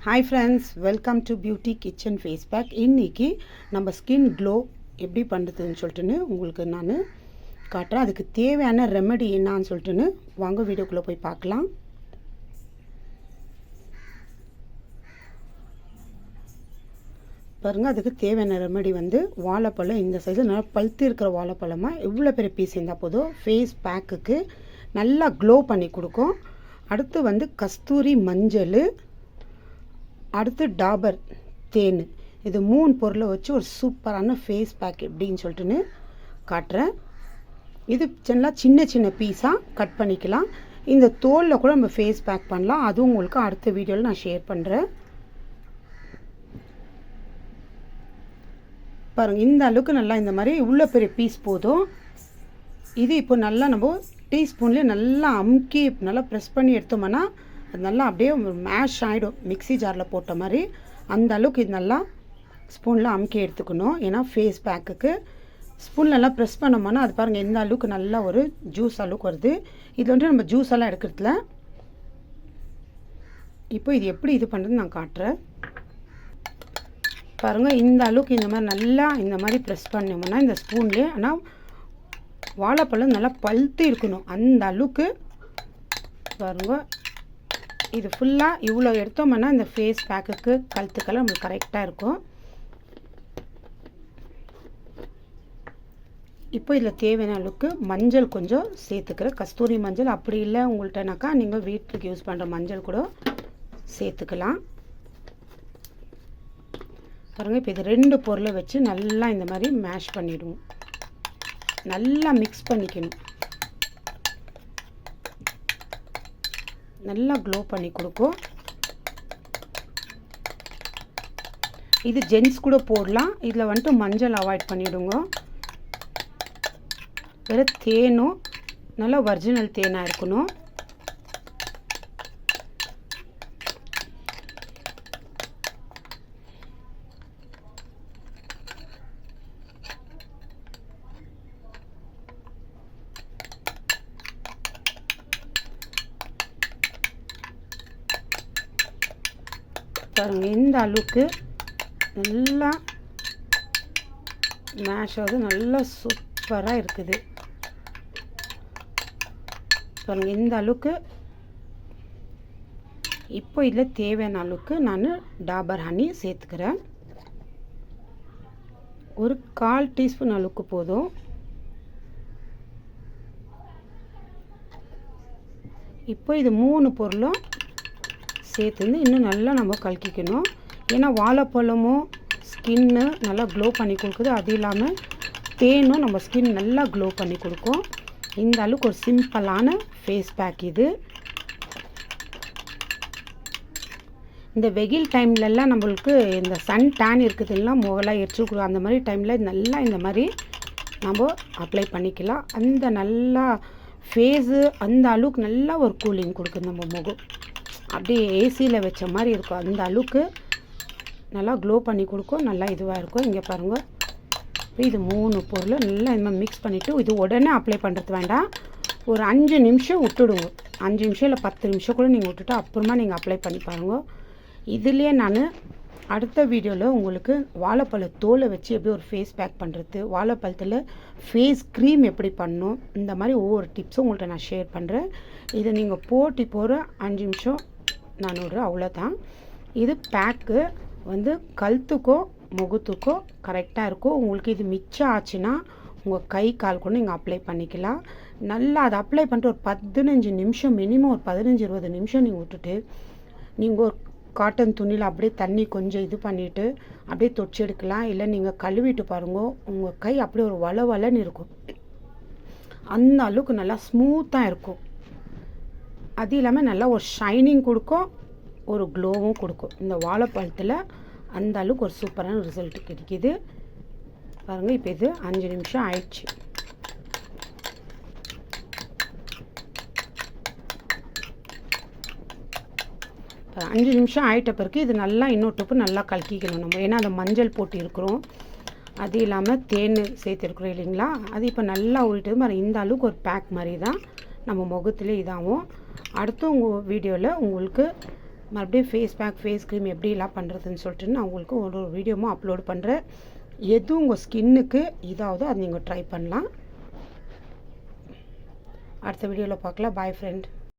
Hi friends, welcome to beauty kitchen face pack. இன்றைக்கி நம்ம skin glow எப்படி பண்ணுறதுன்னு சொல்லிட்டுன்னு உங்களுக்கு நான் காட்டுறேன். அதுக்கு தேவையான ரெமெடி என்னான்னு சொல்லிட்டுன்னு வாங்க வீடியோக்குள்ளே போய் பார்க்கலாம். பாருங்கள், அதுக்கு தேவையான ரெமெடி வாழைப்பழம். இந்த சைஸில் நல்லா பழுத்து இருக்கிற வாழைப்பழமாக எவ்வளோ பெரிய பீஸ் இருந்தால் போதும் ஃபேஸ் பேக்குக்கு நல்லா க்ளோ பண்ணி கொடுக்கும். அடுத்து கஸ்தூரி மஞ்சள், அடுத்து டாபர் தேன். இது 3 பொருளை வச்சு ஒரு சூப்பரான ஃபேஸ் பேக் எப்படின்னு சொல்லிட்டுன்னு காட்டுறேன். இது சின்ன சின்ன பீஸாக கட் பண்ணிக்கலாம். இந்த தோலில் கூட நம்ம ஃபேஸ் பேக் பண்ணலாம். அதுவும் உங்களுக்கு அடுத்த வீடியோவில் நான் ஷேர் பண்ணுறேன். பாருங்கள், இந்த அளவுக்கு நல்லா இந்த மாதிரி இவ்வளோ பெரிய பீஸ் போதும். இது இப்போ நல்லா நம்ம டீஸ்பூன்லேயே நல்லா அமுக்கி நல்லா ப்ரெஸ் பண்ணி எடுத்தோம்னா அது நல்லா அப்படியே மேஷ் ஆகிடும், மிக்ஸி ஜாரில் போட்ட மாதிரி. அந்த அளவுக்கு இது நல்லா ஸ்பூனில் அமுக்கி எடுத்துக்கணும். ஏன்னா ஃபேஸ் பேக்குக்கு ஸ்பூனில் நல்லா ப்ரெஸ் பண்ணோம்னா அது பாருங்கள் எந்த அளவுக்கு நல்லா ஒரு ஜூஸ் அளவுக்கு வருது. இதில் நம்ம ஜூஸ் எல்லாம் எடுக்கிறதுல இப்போ இது எப்படி இது பண்ணுறது நான் காட்டுறேன். பாருங்கள், இந்த அளவுக்கு இந்த மாதிரி நல்லா இந்த மாதிரி ப்ரெஸ் பண்ணோம்னா இந்த ஸ்பூன்லேயே, ஆனால் வாழைப்பழம் நல்லா பழுத்து இருக்கணும். அந்த அளவுக்கு பாருங்கள், இது ஃபுல்லாக இவ்வளோ எடுத்தோம்னா இந்த ஃபேஸ் பேக்குக்கு கழுத்துக்கெல்லாம் நம்மளுக்கு கரெக்டாக இருக்கும். இப்போ இதில் தேவையான அளவுக்கு மஞ்சள் கொஞ்சம் சேர்த்துக்கிறேன். கஸ்தூரி மஞ்சள், அப்படி இல்லை உங்கள்கிட்டனாக்கா நீங்கள் வீட்டுக்கு யூஸ் பண்ணுற மஞ்சள் கூட சேர்த்துக்கலாம். பாருங்கள், இப்போ இது 2 பொருளை வச்சு நல்லா இந்த மாதிரி மேஷ் பண்ணிவிடுவோம். நல்லா மிக்ஸ் பண்ணிக்கணும். நல்லா க்ளோ பண்ணி கொடுக்கும். இது ஜென்ஸ் கூட போடலாம். இதில் மஞ்சள் அவாய்ட் பண்ணிவிடுங்க. வேறு தேனும் நல்லா ஒரிஜினல் தேனாக இருக்கணும். பாருங்கள், இந்த அளவுக்கு நல்லா மேஷ் ஆகுது, நல்லா சூப்பராக இருக்குது. பாருங்கள், இந்த அளவுக்கு. இப்போ இதில் தேவையான அளவுக்கு நான் டாபர் ஹனி சேர்த்துக்கிறேன். ஒரு 1/4 டீஸ்பூன் அளவுக்கு போதும். இப்போ இது 3 பொருளும் சேர்த்து இன்னும் நல்லா நம்ம கலக்கிக்கணும். ஏன்னா வாழைப்பழமும் ஸ்கின்னு நல்லா க்ளோ பண்ணி கொடுக்குது. அது இல்லாமல் தேனும் நம்ம ஸ்கின் நல்லா க்ளோ பண்ணி கொடுக்கும். இந்த அளவுக்கு ஒரு சிம்பிளான ஃபேஸ் பேக் இது. இந்த வெயில் டைம்லலாம் நம்மளுக்கு இந்த சன் டேன் இருக்குதுலாம் முகலாம் எரிச்சுக்கிறோம். அந்த மாதிரி டைமில் நல்லா இந்த மாதிரி நம்ம அப்ளை பண்ணிக்கலாம். அந்த நல்லா ஃபேஸு அந்த அளவுக்கு நல்லா ஒரு கூலிங் கொடுக்குது. நம்ம முகம் அப்படியே ஏசியில் வச்ச மாதிரி இருக்கும். அந்த அளவுக்கு நல்லா க்ளோ பண்ணி கொடுக்கும், நல்லா இதுவாக இருக்கும். இங்கே பாருங்கள், இப்போ இது 3 பொருள் நல்லா இந்த மாதிரி மிக்ஸ் பண்ணிவிட்டு இது உடனே அப்ளை பண்ணுறது வேண்டாம். ஒரு 5 நிமிஷம் விட்டுடுங்க. 5 நிமிஷம் இல்லை 10 நிமிஷம் கூட நீங்கள் விட்டுட்டு அப்புறமா நீங்கள் அப்ளை பண்ணி பாருங்கள். இதுலேயே நான் அடுத்த வீடியோவில் உங்களுக்கு வாழைப்பழ தோலை வச்சு எப்படி ஒரு ஃபேஸ் பேக் பண்ணுறது, வாழைப்பழத்தில் ஃபேஸ் க்ரீம் எப்படி பண்ணணும், இந்த மாதிரி ஒவ்வொரு டிப்ஸும் உங்கள்கிட்ட நான் ஷேர் பண்ணுறேன். இதை நீங்கள் போட்டு போகிற 5 நிமிஷம் நான் விடுறேன், அவ்வளோதான். இது பேக்கு கழுத்துக்கோ முகத்துக்கோ கரெக்டாக இருக்கும். உங்களுக்கு இது மிச்சம் ஆச்சுன்னா உங்கள் கை கால் கூட நீங்கள் அப்ளை பண்ணிக்கலாம். நல்லா அதை அப்ளை பண்ணிட்டு ஒரு 15 நிமிஷம், மினிமம் ஒரு 15-20 நிமிஷம் நீங்கள் விட்டுட்டு நீங்கள் ஒரு காட்டன் துணியில் அப்படியே தண்ணி கொஞ்சம் இது பண்ணிவிட்டு அப்படியே தொச்சு எடுக்கலாம். இல்லை நீங்கள் கழுவிட்டு பாருங்க, உங்கள் கை அப்படியே ஒரு வளவலன்னு இருக்கும். அந்த அளவுக்கு நல்லா ஸ்மூத்தாக இருக்கும். அது இல்லாமல் நல்லா ஒரு ஷைனிங் கொடுக்கும், ஒரு க்ளோவும் கொடுக்கும். இந்த வாழைப்பழத்தில் அந்த அளவுக்கு ஒரு சூப்பரான ரிசல்ட் கிடைக்கிது. பாருங்கள், இப்போ இது 5 நிமிஷம் ஆயிடுச்சு. இப்போ 5 நிமிஷம் ஆகிட்ட பிறகு இது நல்லா இன்னொரு டப்பு நல்லா கலக்கிக்கணும் நம்ம. ஏன்னா அந்த மஞ்சள் போட்டு இருக்கிறோம், அது இல்லாமல் தேன் சேர்த்துருக்குறோம் இல்லைங்களா. அது இப்போ நல்லா ஊறிட்டு மாதிரி இந்த அளவுக்கு ஒரு பேக் மாதிரி தான் நம்ம முகத்தில் இதாகும். அடுத்து உங்கள் வீடியோவில் உங்களுக்கு மறுபடியும் ஃபேஸ் பேக் ஃபேஸ் க்ரீம் எப்படிலாம் பண்ணுறதுன்னு சொல்லிட்டு நான் உங்களுக்கு ஒரு வீடியோவும் அப்லோட் பண்ணுறேன். எது உங்கள் ஸ்கின்னுக்கு இதாவதோ அது நீங்கள் ட்ரை பண்ணலாம். அடுத்த வீடியோவில் பார்க்கலாம். பாய் ஃப்ரெண்ட்.